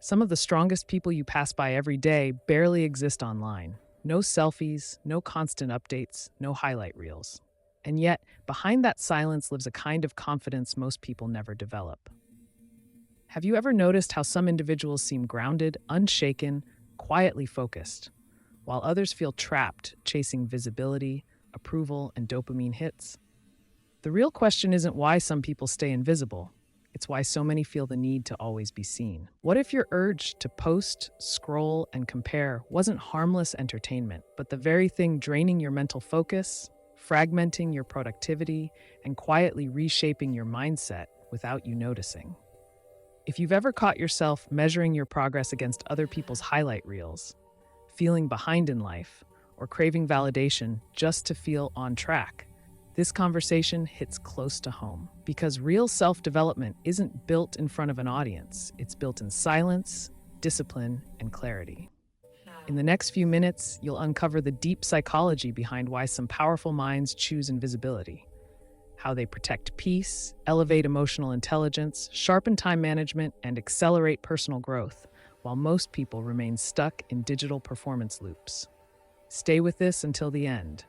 Some of the strongest people you pass by every day barely exist online. No selfies, no constant updates, no highlight reels. And yet, behind that silence lives a kind of confidence most people never develop. Have you ever noticed how some individuals seem grounded, unshaken, quietly focused, while others feel trapped, chasing visibility, approval, and dopamine hits? The real question isn't why some people stay invisible. It's why so many feel the need to always be seen. What if your urge to post, scroll, and compare wasn't harmless entertainment, but the very thing draining your mental focus, fragmenting your productivity, and quietly reshaping your mindset without you noticing? If you've ever caught yourself measuring your progress against other people's highlight reels, feeling behind in life, or craving validation just to feel on track, this conversation hits close to home. Because real self-development isn't built in front of an audience, it's built in silence, discipline, and clarity. In the next few minutes, you'll uncover the deep psychology behind why some powerful minds choose invisibility, how they protect peace, elevate emotional intelligence, sharpen time management, and accelerate personal growth, while most people remain stuck in digital performance loops. Stay with this until the end.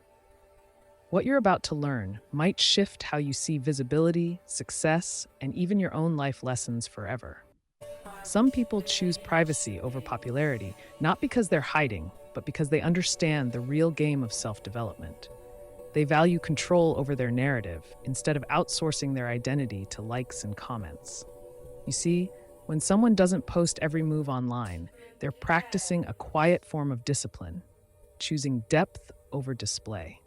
What you're about to learn might shift how you see visibility, success, and even your own life lessons forever. Some people choose privacy over popularity, not because they're hiding, but because they understand the real game of self-development. They value control over their narrative instead of outsourcing their identity to likes and comments. You see, when someone doesn't post every move online, they're practicing a quiet form of discipline, choosing depth over display.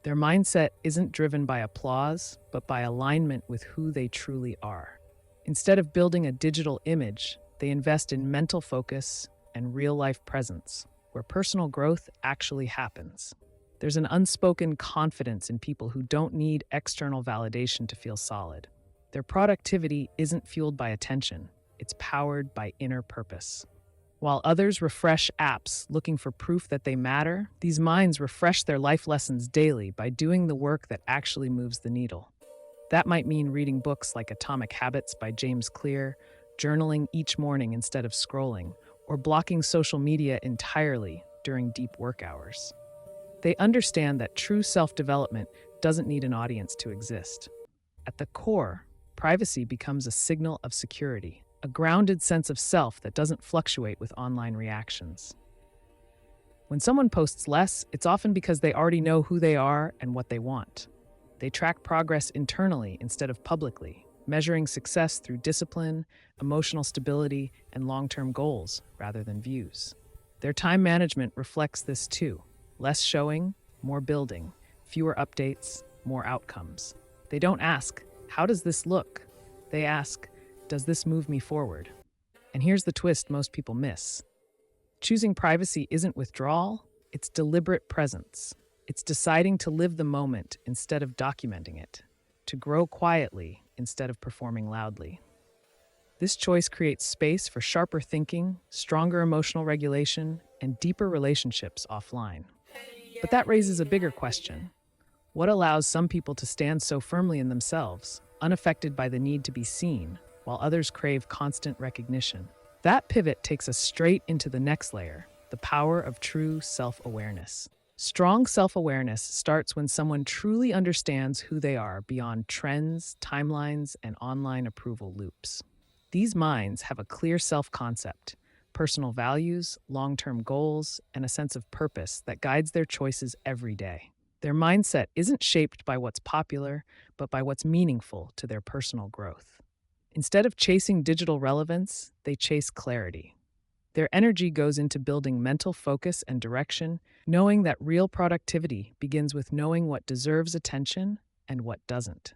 Their mindset isn't driven by applause, but by alignment with who they truly are. Instead of building a digital image, they invest in mental focus and real-life presence, where personal growth actually happens. There's an unspoken confidence in people who don't need external validation to feel solid. Their productivity isn't fueled by attention, it's powered by inner purpose. While others refresh apps looking for proof that they matter, these minds refresh their life lessons daily by doing the work that actually moves the needle. That might mean reading books like Atomic Habits by James Clear, journaling each morning instead of scrolling, or blocking social media entirely during deep work hours. They understand that true self-development doesn't need an audience to exist. At the core, privacy becomes a signal of security, a grounded sense of self that doesn't fluctuate with online reactions. When someone posts less, it's often because they already know who they are and what they want. They track progress internally instead of publicly, measuring success through discipline, emotional stability, and long-term goals rather than views. Their time management reflects this too. Less showing, more building, fewer updates, more outcomes. They don't ask, "How does this look?" They ask, "Does this move me forward?" And here's the twist most people miss. Choosing privacy isn't withdrawal, it's deliberate presence. It's deciding to live the moment instead of documenting it, to grow quietly instead of performing loudly. This choice creates space for sharper thinking, stronger emotional regulation, and deeper relationships offline. But that raises a bigger question. What allows some people to stand so firmly in themselves, unaffected by the need to be seen, while others crave constant recognition? That pivot takes us straight into the next layer, the power of true self-awareness. Strong self-awareness starts when someone truly understands who they are beyond trends, timelines, and online approval loops. These minds have a clear self-concept, personal values, long-term goals, and a sense of purpose that guides their choices every day. Their mindset isn't shaped by what's popular, but by what's meaningful to their personal growth. Instead of chasing digital relevance, they chase clarity. Their energy goes into building mental focus and direction, knowing that real productivity begins with knowing what deserves attention and what doesn't.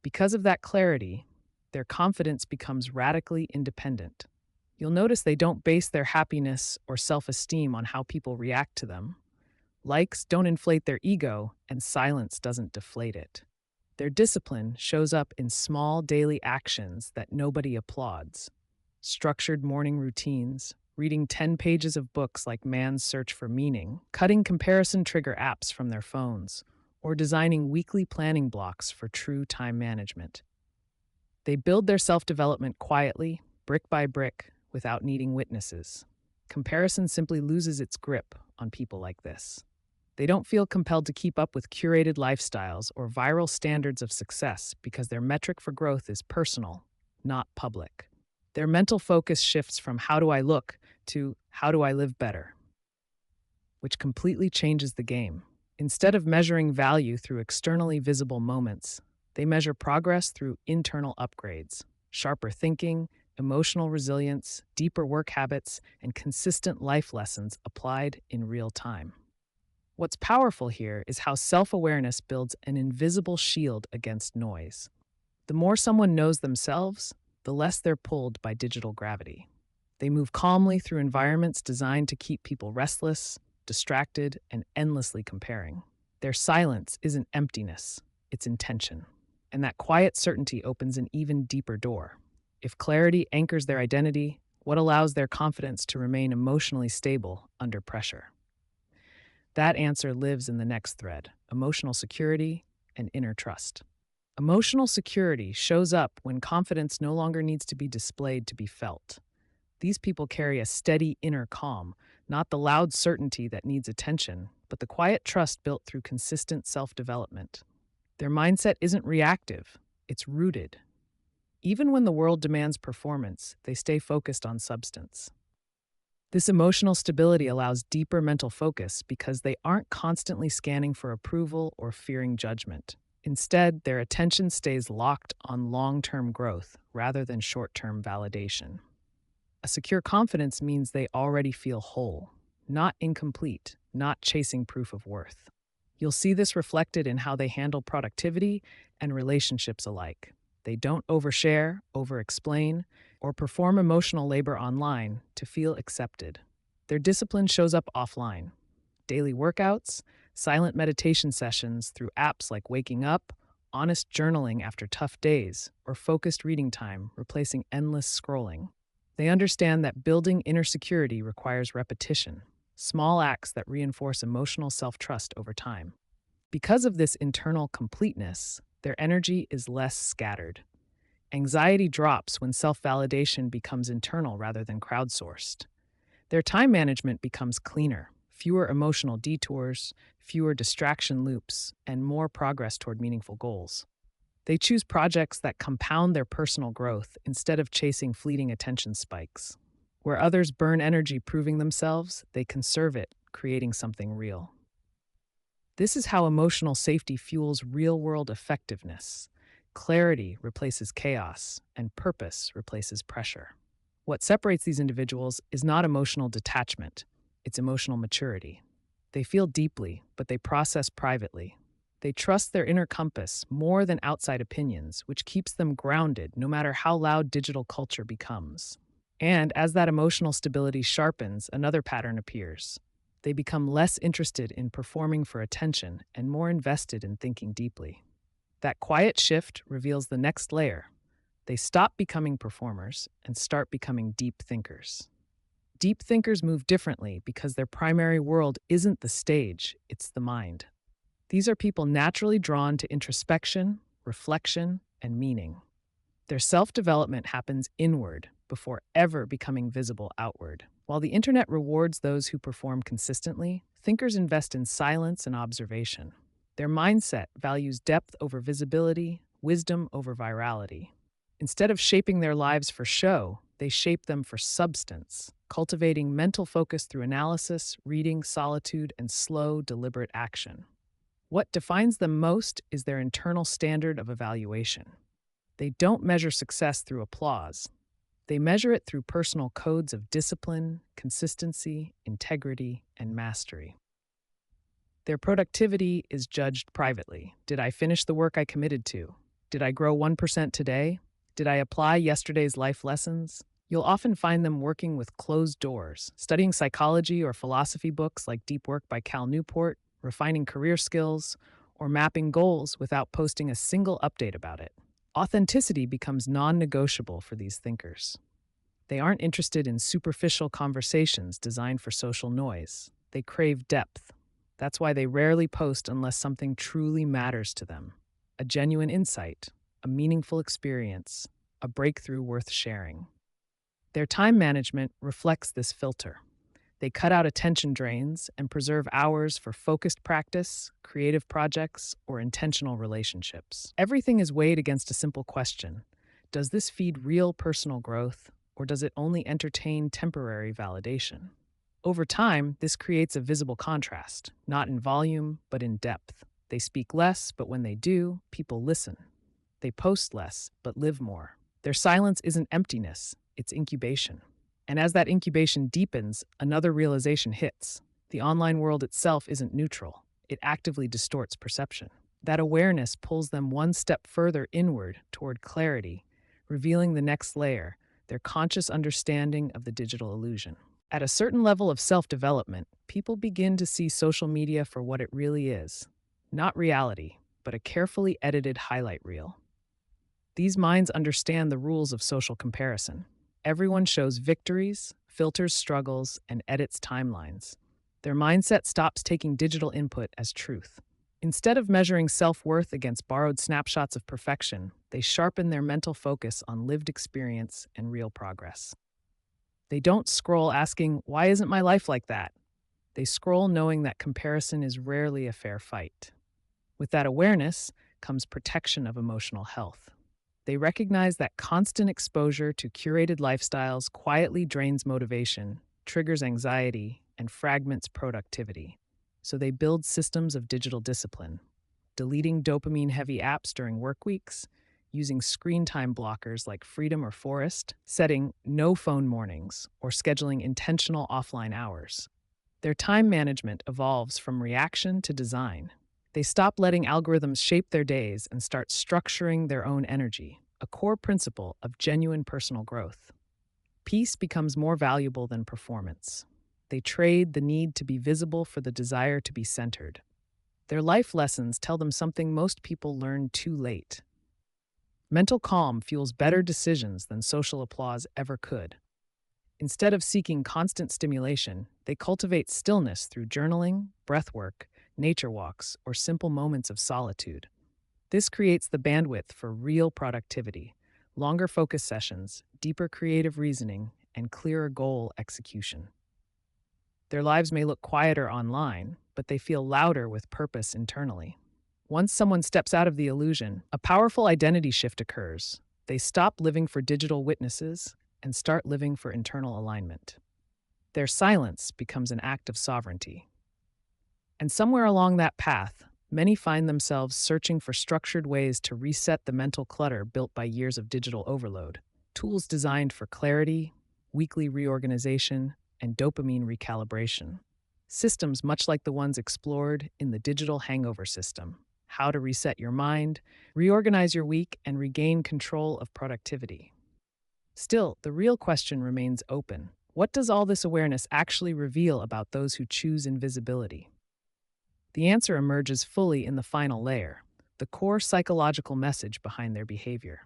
Because of that clarity, their confidence becomes radically independent. You'll notice they don't base their happiness or self-esteem on how people react to them. Likes don't inflate their ego, and silence doesn't deflate it. Their discipline shows up in small daily actions that nobody applauds. Structured morning routines, reading 10 pages of books like Man's Search for Meaning, cutting comparison trigger apps from their phones, or designing weekly planning blocks for true time management. They build their self-development quietly, brick by brick, without needing witnesses. Comparison simply loses its grip on people like this. They don't feel compelled to keep up with curated lifestyles or viral standards of success because their metric for growth is personal, not public. Their mental focus shifts from how do I look to how do I live better, which completely changes the game. Instead of measuring value through externally visible moments, they measure progress through internal upgrades, sharper thinking, emotional resilience, deeper work habits, and consistent life lessons applied in real time. What's powerful here is how self awareness builds an invisible shield against noise. The more someone knows themselves, the less they're pulled by digital gravity. They move calmly through environments designed to keep people restless, distracted, and endlessly comparing. Their silence isn't emptiness, it's intention. And that quiet certainty opens an even deeper door. If clarity anchors their identity, what allows their confidence to remain emotionally stable under pressure? That answer lives in the next thread: emotional security and inner trust. Emotional security shows up when confidence no longer needs to be displayed to be felt. These people carry a steady inner calm, not the loud certainty that needs attention, but the quiet trust built through consistent self development. Their mindset isn't reactive, it's rooted. Even when the world demands performance, they stay focused on substance. This emotional stability allows deeper mental focus because they aren't constantly scanning for approval or fearing judgment. Instead, their attention stays locked on long-term growth rather than short-term validation. A secure confidence means they already feel whole, not incomplete, not chasing proof of worth. You'll see this reflected in how they handle productivity and relationships alike. They don't overshare, over-explain, or perform emotional labor online to feel accepted. Their discipline shows up offline. Daily workouts, silent meditation sessions through apps like Waking Up, honest journaling after tough days, or focused reading time replacing endless scrolling. They understand that building inner security requires repetition, small acts that reinforce emotional self-trust over time. Because of this internal completeness, their energy is less scattered. Anxiety drops when self-validation becomes internal rather than crowdsourced. Their time management becomes cleaner, fewer emotional detours, fewer distraction loops, and more progress toward meaningful goals. They choose projects that compound their personal growth instead of chasing fleeting attention spikes. Where others burn energy proving themselves, they conserve it, creating something real. This is how emotional safety fuels real-world effectiveness. Clarity replaces chaos, and purpose replaces pressure. What separates these individuals is not emotional detachment, it's emotional maturity. They feel deeply, but they process privately. They trust their inner compass more than outside opinions, which keeps them grounded no matter how loud digital culture becomes. And as that emotional stability sharpens, another pattern appears. They become less interested in performing for attention and more invested in thinking deeply. That quiet shift reveals the next layer. They stop becoming performers and start becoming deep thinkers. Deep thinkers move differently because their primary world isn't the stage, it's the mind. These are people naturally drawn to introspection, reflection, and meaning. Their self-development happens inward before ever becoming visible outward. While the internet rewards those who perform consistently, thinkers invest in silence and observation. Their mindset values depth over visibility, wisdom over virality. Instead of shaping their lives for show, they shape them for substance, cultivating mental focus through analysis, reading, solitude, and slow, deliberate action. What defines them most is their internal standard of evaluation. They don't measure success through applause. They measure it through personal codes of discipline, consistency, integrity, and mastery. Their productivity is judged privately. Did I finish the work I committed to? Did I grow 1% today? Did I apply yesterday's life lessons? You'll often find them working with closed doors, studying psychology or philosophy books like Deep Work by Cal Newport, refining career skills, or mapping goals without posting a single update about it. Authenticity becomes non-negotiable for these thinkers. They aren't interested in superficial conversations designed for social noise. They crave depth. That's why they rarely post unless something truly matters to them. A genuine insight, a meaningful experience, a breakthrough worth sharing. Their time management reflects this filter. They cut out attention drains and preserve hours for focused practice, creative projects, or intentional relationships. Everything is weighed against a simple question: does this feed real personal growth, or does it only entertain temporary validation? Over time, this creates a visible contrast, not in volume, but in depth. They speak less, but when they do, people listen. They post less, but live more. Their silence isn't emptiness, it's incubation. And as that incubation deepens, another realization hits. The online world itself isn't neutral, it actively distorts perception. That awareness pulls them one step further inward toward clarity, revealing the next layer, their conscious understanding of the digital illusion. At a certain level of self development, people begin to see social media for what it really is: not reality, but a carefully edited highlight reel. These minds understand the rules of social comparison. Everyone shows victories, filters struggles, and edits timelines. Their mindset stops taking digital input as truth. Instead of measuring self-worth against borrowed snapshots of perfection, they sharpen their mental focus on lived experience and real progress. They don't scroll asking, "Why isn't my life like that?" They scroll knowing that comparison is rarely a fair fight. With that awareness comes protection of emotional health. They recognize that constant exposure to curated lifestyles quietly drains motivation, triggers anxiety, and fragments productivity. So they build systems of digital discipline, deleting dopamine heavy apps during work weeks, using screen time blockers like Freedom or Forest, setting no phone mornings, or scheduling intentional offline hours. Their time management evolves from reaction to design. They stop letting algorithms shape their days and start structuring their own energy, a core principle of genuine personal growth. Peace becomes more valuable than performance. They trade the need to be visible for the desire to be centered. Their life lessons tell them something most people learn too late. Mental calm fuels better decisions than social applause ever could. Instead of seeking constant stimulation, they cultivate stillness through journaling, breathwork, nature walks, or simple moments of solitude. This creates the bandwidth for real productivity, longer focus sessions, deeper creative reasoning, and clearer goal execution. Their lives may look quieter online, but they feel louder with purpose internally. Once someone steps out of the illusion, a powerful identity shift occurs. They stop living for digital witnesses and start living for internal alignment. Their silence becomes an act of sovereignty. And somewhere along that path, many find themselves searching for structured ways to reset the mental clutter built by years of digital overload. Tools designed for clarity, weekly reorganization, and dopamine recalibration. Systems much like the ones explored in the Digital Hangover System: how to reset your mind, reorganize your week, and regain control of productivity. Still, the real question remains open. What does all this awareness actually reveal about those who choose invisibility? The answer emerges fully in the final layer, the core psychological message behind their behavior.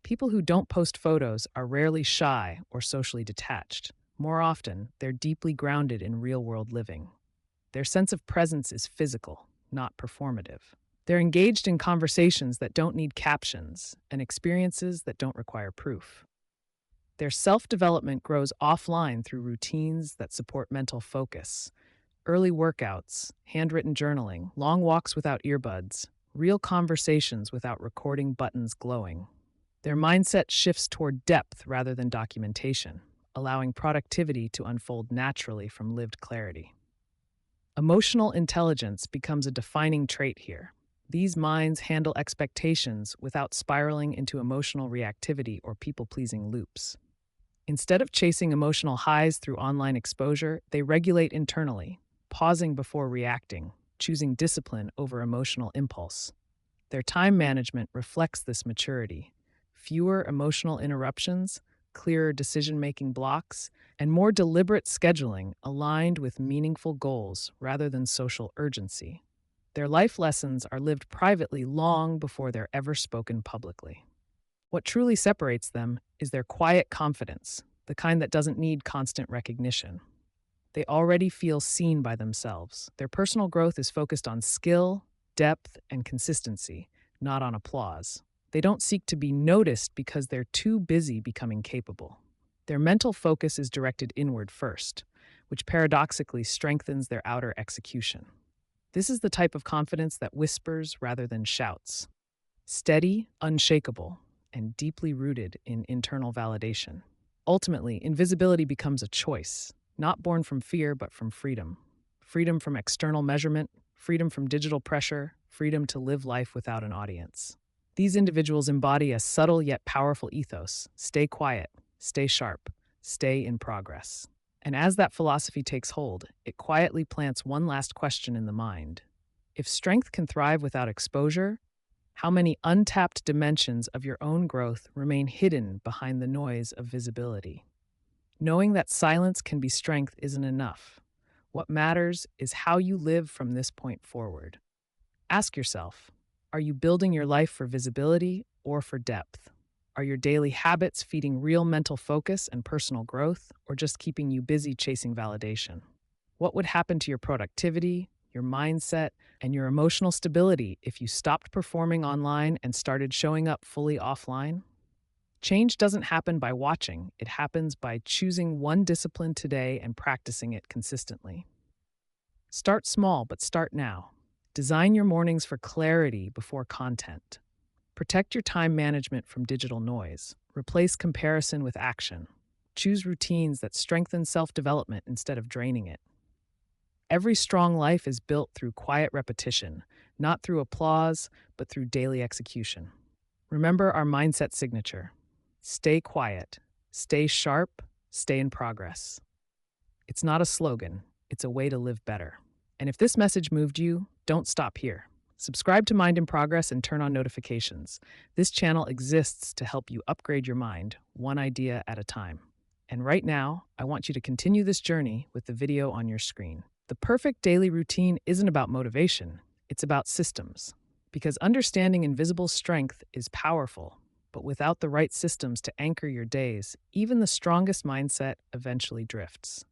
People who don't post photos are rarely shy or socially detached. More often, they're deeply grounded in real-world living. Their sense of presence is physical, not performative. They're engaged in conversations that don't need captions and experiences that don't require proof. Their self-development grows offline through routines that support mental focus: early workouts, handwritten journaling, long walks without earbuds, real conversations without recording buttons glowing. Their mindset shifts toward depth rather than documentation, allowing productivity to unfold naturally from lived clarity. Emotional intelligence becomes a defining trait here. These minds handle expectations without spiraling into emotional reactivity or people-pleasing loops. Instead of chasing emotional highs through online exposure, they regulate internally, pausing before reacting, choosing discipline over emotional impulse. Their time management reflects this maturity: fewer emotional interruptions, clearer decision-making blocks, and more deliberate scheduling aligned with meaningful goals rather than social urgency. Their life lessons are lived privately long before they're ever spoken publicly. What truly separates them is their quiet confidence, the kind that doesn't need constant recognition. They already feel seen by themselves. Their personal growth is focused on skill, depth, and consistency, not on applause. They don't seek to be noticed because they're too busy becoming capable. Their mental focus is directed inward first, which paradoxically strengthens their outer execution. This is the type of confidence that whispers rather than shouts, steady, unshakable, and deeply rooted in internal validation. Ultimately, invisibility becomes a choice, not born from fear but from freedom. Freedom from external measurement, freedom from digital pressure, freedom to live life without an audience. These individuals embody a subtle yet powerful ethos: stay quiet, stay sharp, stay in progress. And as that philosophy takes hold, it quietly plants one last question in the mind. If strength can thrive without exposure, how many untapped dimensions of your own growth remain hidden behind the noise of visibility? Knowing that silence can be strength isn't enough. What matters is how you live from this point forward. Ask yourself, are you building your life for visibility or for depth? Are your daily habits feeding real mental focus and personal growth, or just keeping you busy chasing validation? What would happen to your productivity, your mindset, and your emotional stability if you stopped performing online and started showing up fully offline? Change doesn't happen by watching, it happens by choosing one discipline today and practicing it consistently. Start small, but start now. Design your mornings for clarity before content. Protect your time management from digital noise. Replace comparison with action. Choose routines that strengthen self development instead of draining it. Every strong life is built through quiet repetition, not through applause, but through daily execution. Remember our mindset signature: stay quiet, stay sharp, stay in progress. It's not a slogan, it's a way to live better. And if this message moved you, don't stop here. Subscribe to Mind in Progress and turn on notifications. This channel exists to help you upgrade your mind, one idea at a time. And right now, I want you to continue this journey with the video on your screen. The perfect daily routine isn't about motivation, it's about systems. Because understanding invisible strength is powerful, but without the right systems to anchor your days, even the strongest mindset eventually drifts.